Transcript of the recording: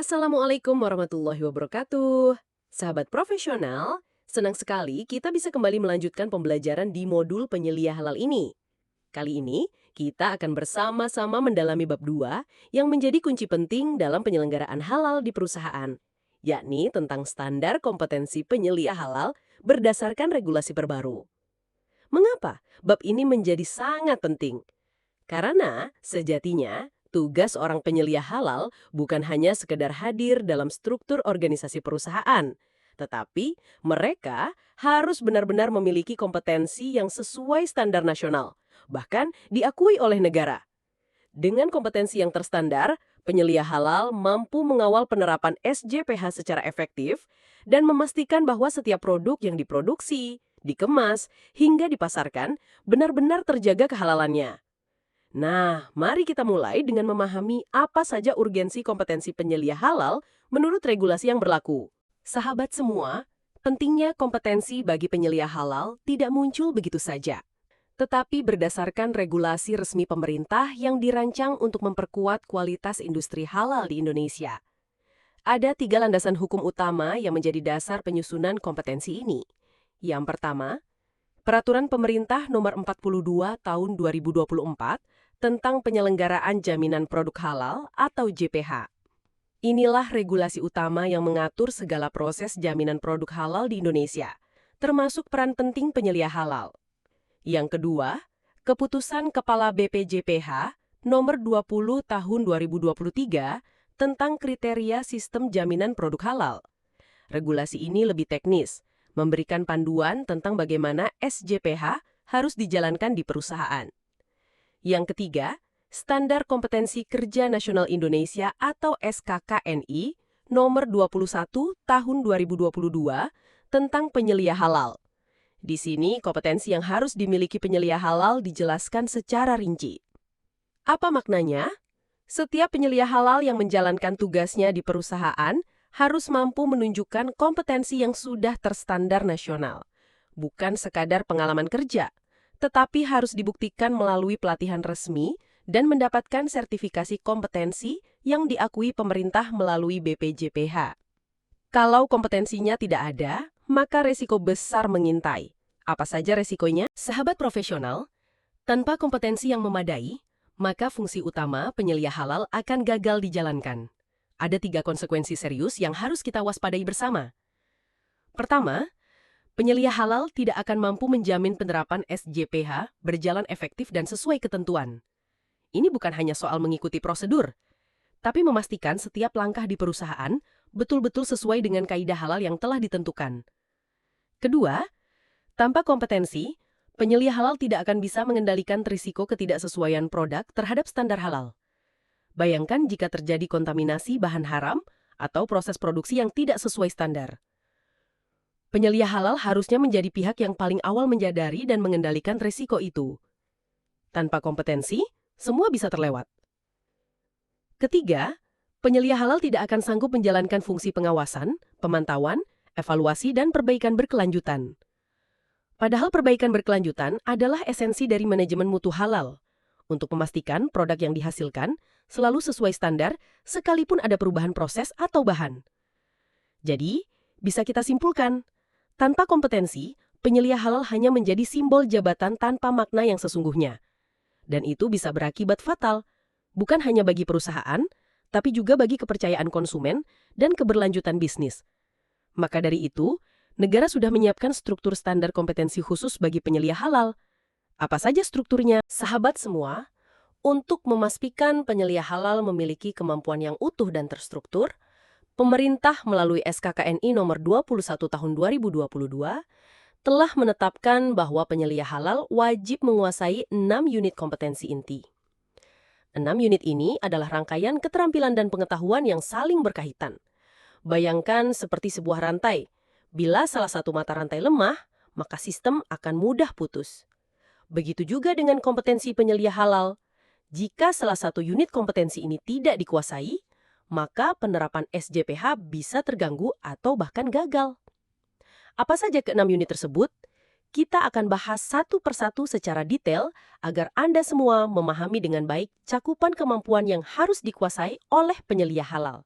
Assalamualaikum warahmatullahi wabarakatuh. Sahabat profesional, senang sekali kita bisa kembali melanjutkan pembelajaran di modul penyelia halal ini. Kali ini, kita akan bersama-sama mendalami bab 2 yang menjadi kunci penting dalam penyelenggaraan halal di perusahaan, yakni tentang standar kompetensi penyelia halal berdasarkan regulasi terbaru. Mengapa bab ini menjadi sangat penting? Karena sejatinya, tugas orang penyelia halal bukan hanya sekedar hadir dalam struktur organisasi perusahaan, tetapi mereka harus benar-benar memiliki kompetensi yang sesuai standar nasional, bahkan diakui oleh negara. Dengan kompetensi yang terstandar, penyelia halal mampu mengawal penerapan SJPH secara efektif dan memastikan bahwa setiap produk yang diproduksi, dikemas, hingga dipasarkan benar-benar terjaga kehalalannya. Nah, mari kita mulai dengan memahami apa saja urgensi kompetensi penyelia halal menurut regulasi yang berlaku. Sahabat semua, pentingnya kompetensi bagi penyelia halal tidak muncul begitu saja, tetapi berdasarkan regulasi resmi pemerintah yang dirancang untuk memperkuat kualitas industri halal di Indonesia. Ada 3 landasan hukum utama yang menjadi dasar penyusunan kompetensi ini. Yang pertama, Peraturan Pemerintah Nomor 42 Tahun 2024 tentang penyelenggaraan jaminan produk halal atau JPH. Inilah regulasi utama yang mengatur segala proses jaminan produk halal di Indonesia, termasuk peran penting penyelia halal. Yang kedua, Keputusan Kepala BPJPH Nomor 20 Tahun 2023 tentang kriteria sistem jaminan produk halal. Regulasi ini lebih teknis, memberikan panduan tentang bagaimana SJPH harus dijalankan di perusahaan. Yang ketiga, Standar Kompetensi Kerja Nasional Indonesia atau SKKNI Nomor 21 Tahun 2022 tentang penyelia halal. Di sini, kompetensi yang harus dimiliki penyelia halal dijelaskan secara rinci. Apa maknanya? Setiap penyelia halal yang menjalankan tugasnya di perusahaan harus mampu menunjukkan kompetensi yang sudah terstandar nasional. Bukan sekadar pengalaman kerja, tetapi harus dibuktikan melalui pelatihan resmi dan mendapatkan sertifikasi kompetensi yang diakui pemerintah melalui BPJPH. Kalau kompetensinya tidak ada, maka resiko besar mengintai. Apa saja resikonya? Sahabat profesional, tanpa kompetensi yang memadai, maka fungsi utama penyelia halal akan gagal dijalankan. Ada 3 konsekuensi serius yang harus kita waspadai bersama. Pertama, penyelia halal tidak akan mampu menjamin penerapan SJPH berjalan efektif dan sesuai ketentuan. Ini bukan hanya soal mengikuti prosedur, tapi memastikan setiap langkah di perusahaan betul-betul sesuai dengan kaidah halal yang telah ditentukan. Kedua, tanpa kompetensi, penyelia halal tidak akan bisa mengendalikan risiko ketidaksesuaian produk terhadap standar halal. Bayangkan jika terjadi kontaminasi bahan haram atau proses produksi yang tidak sesuai standar. Penyelia halal harusnya menjadi pihak yang paling awal menyadari dan mengendalikan risiko itu. Tanpa kompetensi, semua bisa terlewat. Ketiga, penyelia halal tidak akan sanggup menjalankan fungsi pengawasan, pemantauan, evaluasi, dan perbaikan berkelanjutan. Padahal perbaikan berkelanjutan adalah esensi dari manajemen mutu halal, untuk memastikan produk yang dihasilkan selalu sesuai standar sekalipun ada perubahan proses atau bahan. Jadi, bisa kita simpulkan, tanpa kompetensi, penyelia halal hanya menjadi simbol jabatan tanpa makna yang sesungguhnya. Dan itu bisa berakibat fatal, bukan hanya bagi perusahaan, tapi juga bagi kepercayaan konsumen dan keberlanjutan bisnis. Maka dari itu, negara sudah menyiapkan struktur standar kompetensi khusus bagi penyelia halal. Apa saja strukturnya? Sahabat semua, untuk memastikan penyelia halal memiliki kemampuan yang utuh dan terstruktur, pemerintah melalui SKKNI Nomor 21 Tahun 2022 telah menetapkan bahwa penyelia halal wajib menguasai 6 unit kompetensi inti. 6 unit ini adalah rangkaian keterampilan dan pengetahuan yang saling berkaitan. Bayangkan seperti sebuah rantai. Bila salah satu mata rantai lemah, maka sistem akan mudah putus. Begitu juga dengan kompetensi penyelia halal. Jika salah satu unit kompetensi ini tidak dikuasai, maka penerapan SJPH bisa terganggu atau bahkan gagal. Apa saja ke-6 unit tersebut? Kita akan bahas satu persatu secara detail agar Anda semua memahami dengan baik cakupan kemampuan yang harus dikuasai oleh penyelia halal.